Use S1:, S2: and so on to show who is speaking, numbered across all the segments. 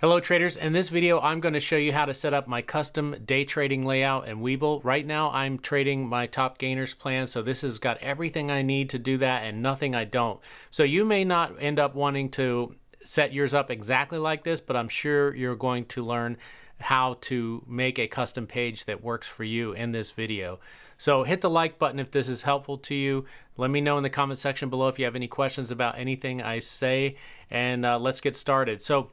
S1: Hello traders, in this video I'm going to show you how to set up my custom day trading layout in Webull. Right now I'm trading my top gainers plan, so this has got everything I need to do that and nothing I don't. So you may not end up wanting to set yours up exactly like this, but I'm sure you're going to learn how to make a custom page that works for you in this video. So hit the like button if this is helpful to you. Let me know in the comment section below if you have any questions about anything I say, and let's get started. So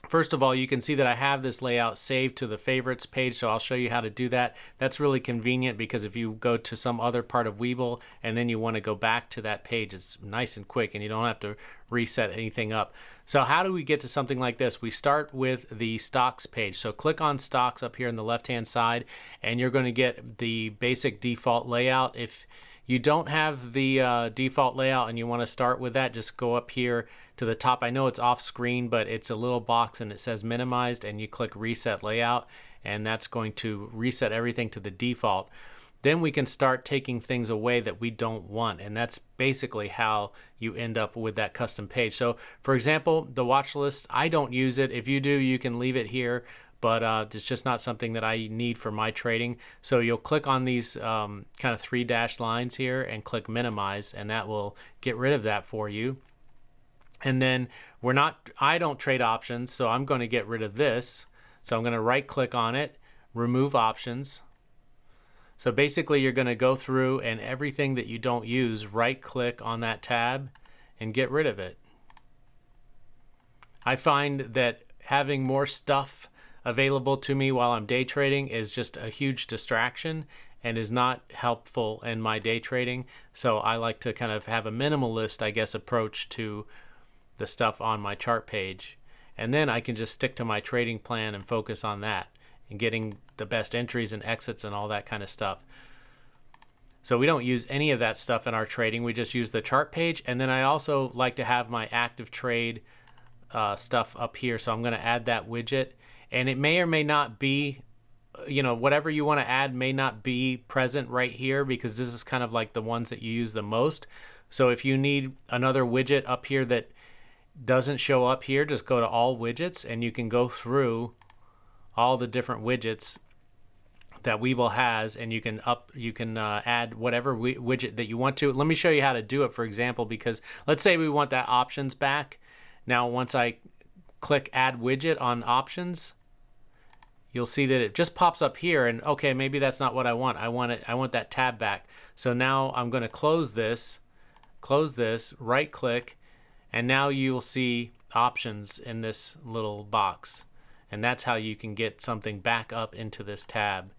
S1: first of all, you can see that I have this layout saved to the favorites page, so I'll show you how to do that. That's really convenient because if you go to some other part of Webull and then you want to go back to that page, it's nice and quick and you don't have to reset anything up. So how do we get to something like this? We start with the stocks page. So click on stocks up here on the left-hand side and you're going to get the basic default layout. If you don't have the default layout and you want to start with that, just go up here to the top. I know it's off screen, but it's a little box and it says minimized, and you click reset layout, and that's going to reset everything to the default. Then we can start taking things away that we don't want, and that's basically how you end up with that custom page. So for example, the watch list, I don't use it. If you do, you can leave it here, but it's just not something that I need for my trading. So you'll click on these kind of 3 dashed lines here and click minimize, and that will get rid of that for you. And then I don't trade options, so I'm going to get rid of this. So I'm going to right click on it, remove options. So basically you're going to go through and everything that you don't use, right click on that tab and get rid of it. I find that having more stuff available to me while I'm day trading is just a huge distraction and is not helpful in my day trading. So I like to kind of have a minimalist, I guess, approach to the stuff on my chart page, and then I can just stick to my trading plan and focus on that and getting the best entries and exits and all that kind of stuff. So we don't use any of that stuff in our trading, we just use the chart page. And then I also like to have my active trade stuff up here, so I'm going to add that widget, and it may or may not be, you know, whatever you want to add may not be present right here because this is kind of like the ones that you use the most. So if you need another widget up here that doesn't show up here, just go to all widgets and you can go through all the different widgets that Webull has, and you can add whatever widget that you want to. Let me show you how to do it, for example, because let's say we want that options back. Now once I click add widget on options, you'll see that it just pops up here, and okay, maybe that's not what I want. I want that tab back. So now I'm going to close this, right click, and now you'll see options in this little box, and that's how you can get something back up into this tab.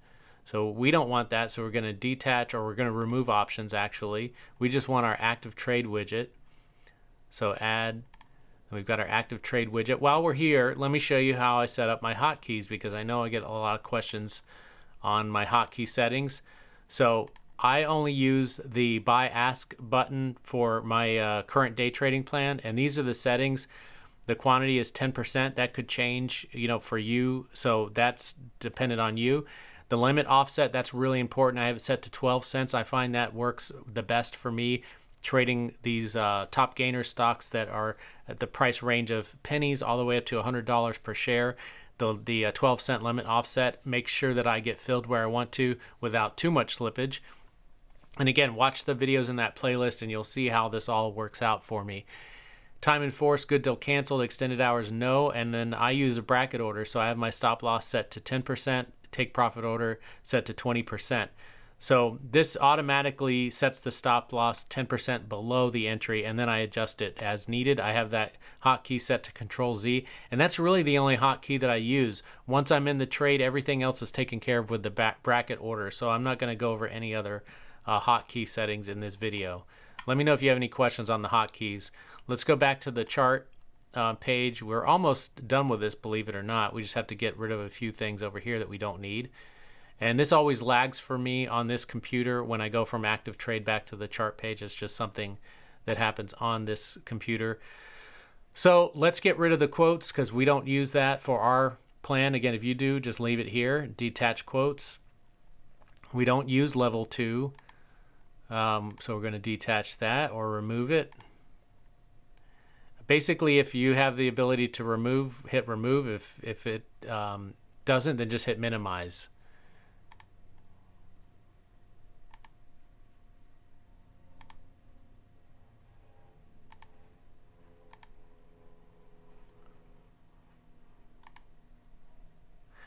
S1: So we don't want that, so we're going to detach, or we're going to remove options. Actually, we just want our active trade widget. So add, and we've got our active trade widget. While we're here, let me show you how I set up my hotkeys, because I know I get a lot of questions on my hotkey settings. So I only use the buy ask button for my current day trading plan, and these are the settings. The quantity is 10%. That could change, you know, for you, so that's dependent on you. The limit offset, that's really important. I have it set to 12 cents. I find that works the best for me trading these top gainer stocks that are at the price range of pennies all the way up to $100 per share. The 12 cent limit offset makes sure that I get filled where I want to without too much slippage. And again, watch the videos in that playlist and you'll see how this all works out for me. Time in force, good till canceled, extended hours, no. And then I use a bracket order. So I have my stop loss set to 10%, take profit order set to 20%. So this automatically sets the stop loss 10% below the entry, and then I adjust it as needed. I have that hotkey set to Control Z, and that's really the only hotkey that I use. Once I'm in the trade, everything else is taken care of with the bracket order. So I'm not going to go over any other hotkey settings in this video. Let me know if you have any questions on the hotkeys. Let's go back to the chart page. We're almost done with this, believe it or not. We just have to get rid of a few things over here that we don't need. And this always lags for me on this computer when I go from active trade back to the chart page. It's just something that happens on this computer. So let's get rid of the quotes because we don't use that for our plan. Again, if you do, just leave it here. Detach quotes. We don't use level 2. So we're going to detach that or remove it. Basically, if you have the ability to remove, hit remove. If it doesn't, then just hit minimize.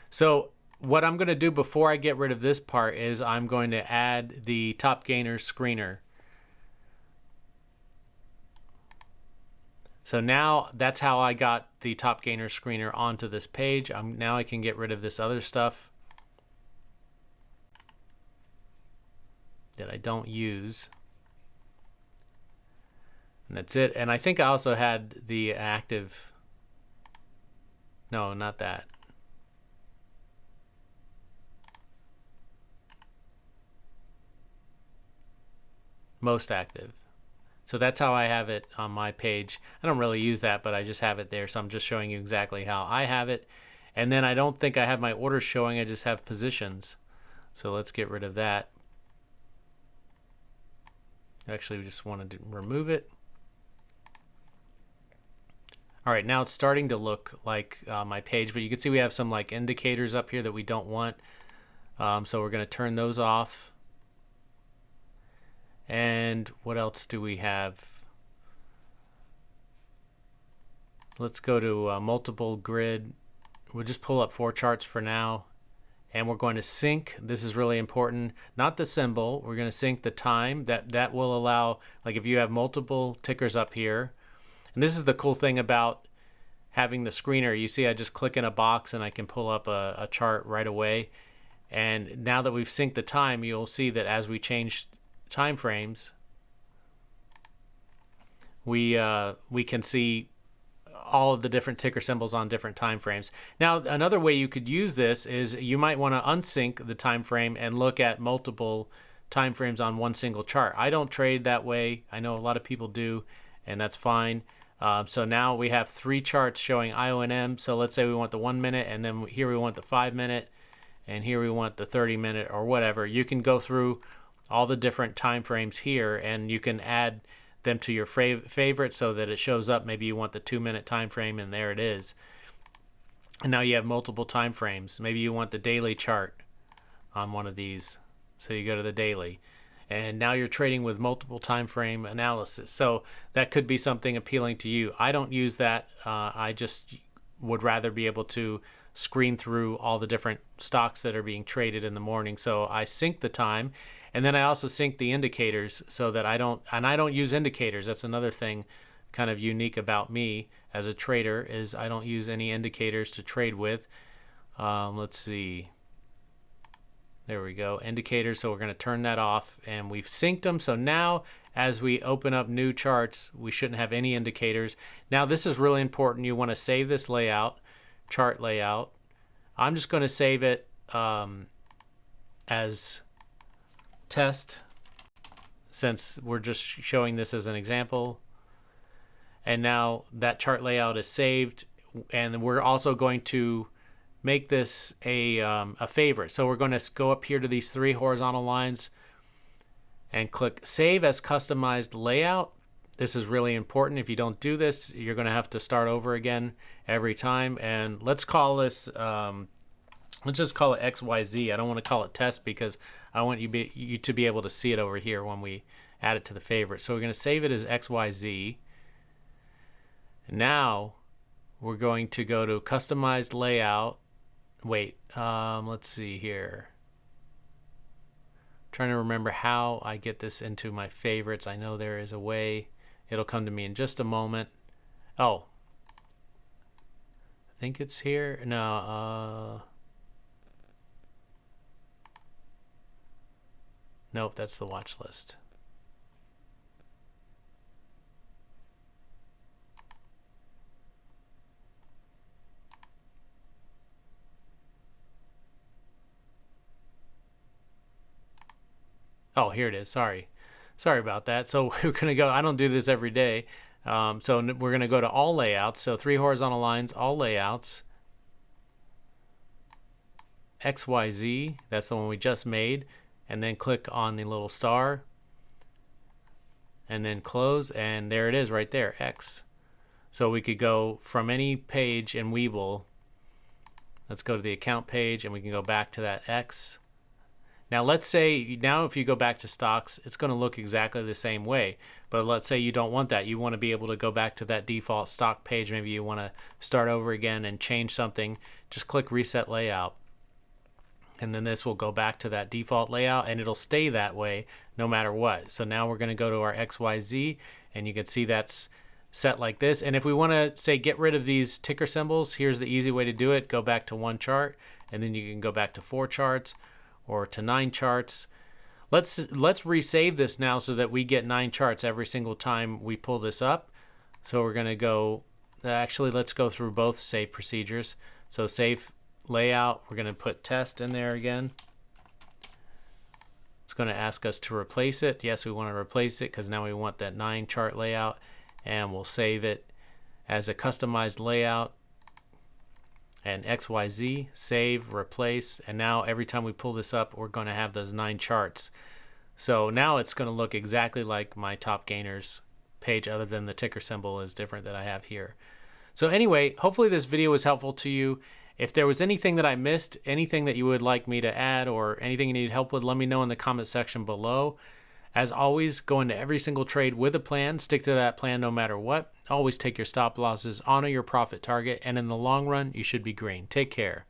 S1: So what I'm going to do before I get rid of this part is I'm going to add the top gainer screener. So now that's how I got the top gainer screener onto this page. Now I can get rid of this other stuff that I don't use. And that's it. And I think I also had the active. No, not that. Most active. So that's how I have it on my page. I don't really use that, but I just have it there. So I'm just showing you exactly how I have it. And then I don't think I have my orders showing. I just have positions. So let's get rid of that. Actually, we just wanted to remove it. All right, now it's starting to look like my page, but you can see we have some like indicators up here that we don't want. So we're going to turn those off. And what else do we have? Let's go to multiple grid. We'll just pull up 4 charts for now. And we're going to sync. This is really important. Not the symbol. We're going to sync the time. That will allow, like if you have multiple tickers up here. And this is the cool thing about having the screener. You see I just click in a box and I can pull up a chart right away. And now that we've synced the time, you'll see that as we change time frames, we can see all of the different ticker symbols on different time frames. Now, another way you could use this is you might want to unsync the time frame and look at multiple time frames on one single chart. I don't trade that way. I know a lot of people do, and that's fine. So now we have 3 charts showing IONM. So let's say we want the 1 minute, and then here we want the 5 minute, and here we want the 30 minute or whatever. You can go through all the different time frames here, and you can add them to your favorite so that it shows up. Maybe you want the 2 minute time frame, and there it is. And now you have multiple time frames. Maybe you want the daily chart on one of these, so you go to the daily, and now you're trading with multiple time frame analysis. So that could be something appealing to you. I don't use that. I just would rather be able to screen through all the different stocks that are being traded in the morning. So I sync the time. And then I also sync the indicators so that I don't use indicators. That's another thing kind of unique about me as a trader, is I don't use any indicators to trade with. Let's see. There we go, indicators. So we're going to turn that off, and we've synced them. So now as we open up new charts, we shouldn't have any indicators. Now this is really important. You want to save this layout, chart layout. I'm just going to save it as test, since we're just showing this as an example. And now that chart layout is saved, and we're also going to make this a favorite. So we're going to go up here to these 3 horizontal lines and click Save as Customized Layout. This is really important. If you don't do this, you're going to have to start over again every time. And let's call this let's just call it XYZ. I don't want to call it test because I want you to be able to see it over here when we add it to the favorite. So we're going to save it as XYZ. Now we're going to go to Customized Layout. Wait, let's see here. I'm trying to remember how I get this into my favorites. I know there is a way. It'll come to me in just a moment. Oh, I think it's here. No, nope, that's the watch list. Oh, here it is. Sorry about that. So we're going to go, I don't do this every day. So we're going to go to all layouts. So 3 horizontal lines, all layouts, XYZ, that's the one we just made. And then click on the little star and then close. And there it is right there, X. So we could go from any page in Webull. Let's go to the account page and we can go back to that X. Now let's say, now if you go back to stocks, it's going to look exactly the same way. But let's say you don't want that. You want to be able to go back to that default stock page. Maybe you want to start over again and change something. Just click Reset Layout. And then this will go back to that default layout and it'll stay that way no matter what. So now we're going to go to our XYZ and you can see that's set like this. And if we want to say get rid of these ticker symbols, here's the easy way to do it. Go back to one chart and then you can go back to 4 charts or to 9 charts. Let's resave this now so that we get 9 charts every single time we pull this up. So we're going to go, actually let's go through both save procedures. So save layout, we're going to put test in there again. It's going to ask us to replace it. Yes, we want to replace it because now we want that 9 chart layout, and we'll save it as a customized layout. And XYZ, save, replace, and now every time we pull this up, we're going to have those 9 charts. So now it's going to look exactly like my top gainers page, other than the ticker symbol is different that I have here. So anyway, hopefully this video was helpful to you. If there was anything that I missed, anything that you would like me to add, or anything you need help with, let me know in the comment section below. As always, go into every single trade with a plan. Stick to that plan no matter what. Always take your stop losses, honor your profit target, and in the long run, you should be green. Take care.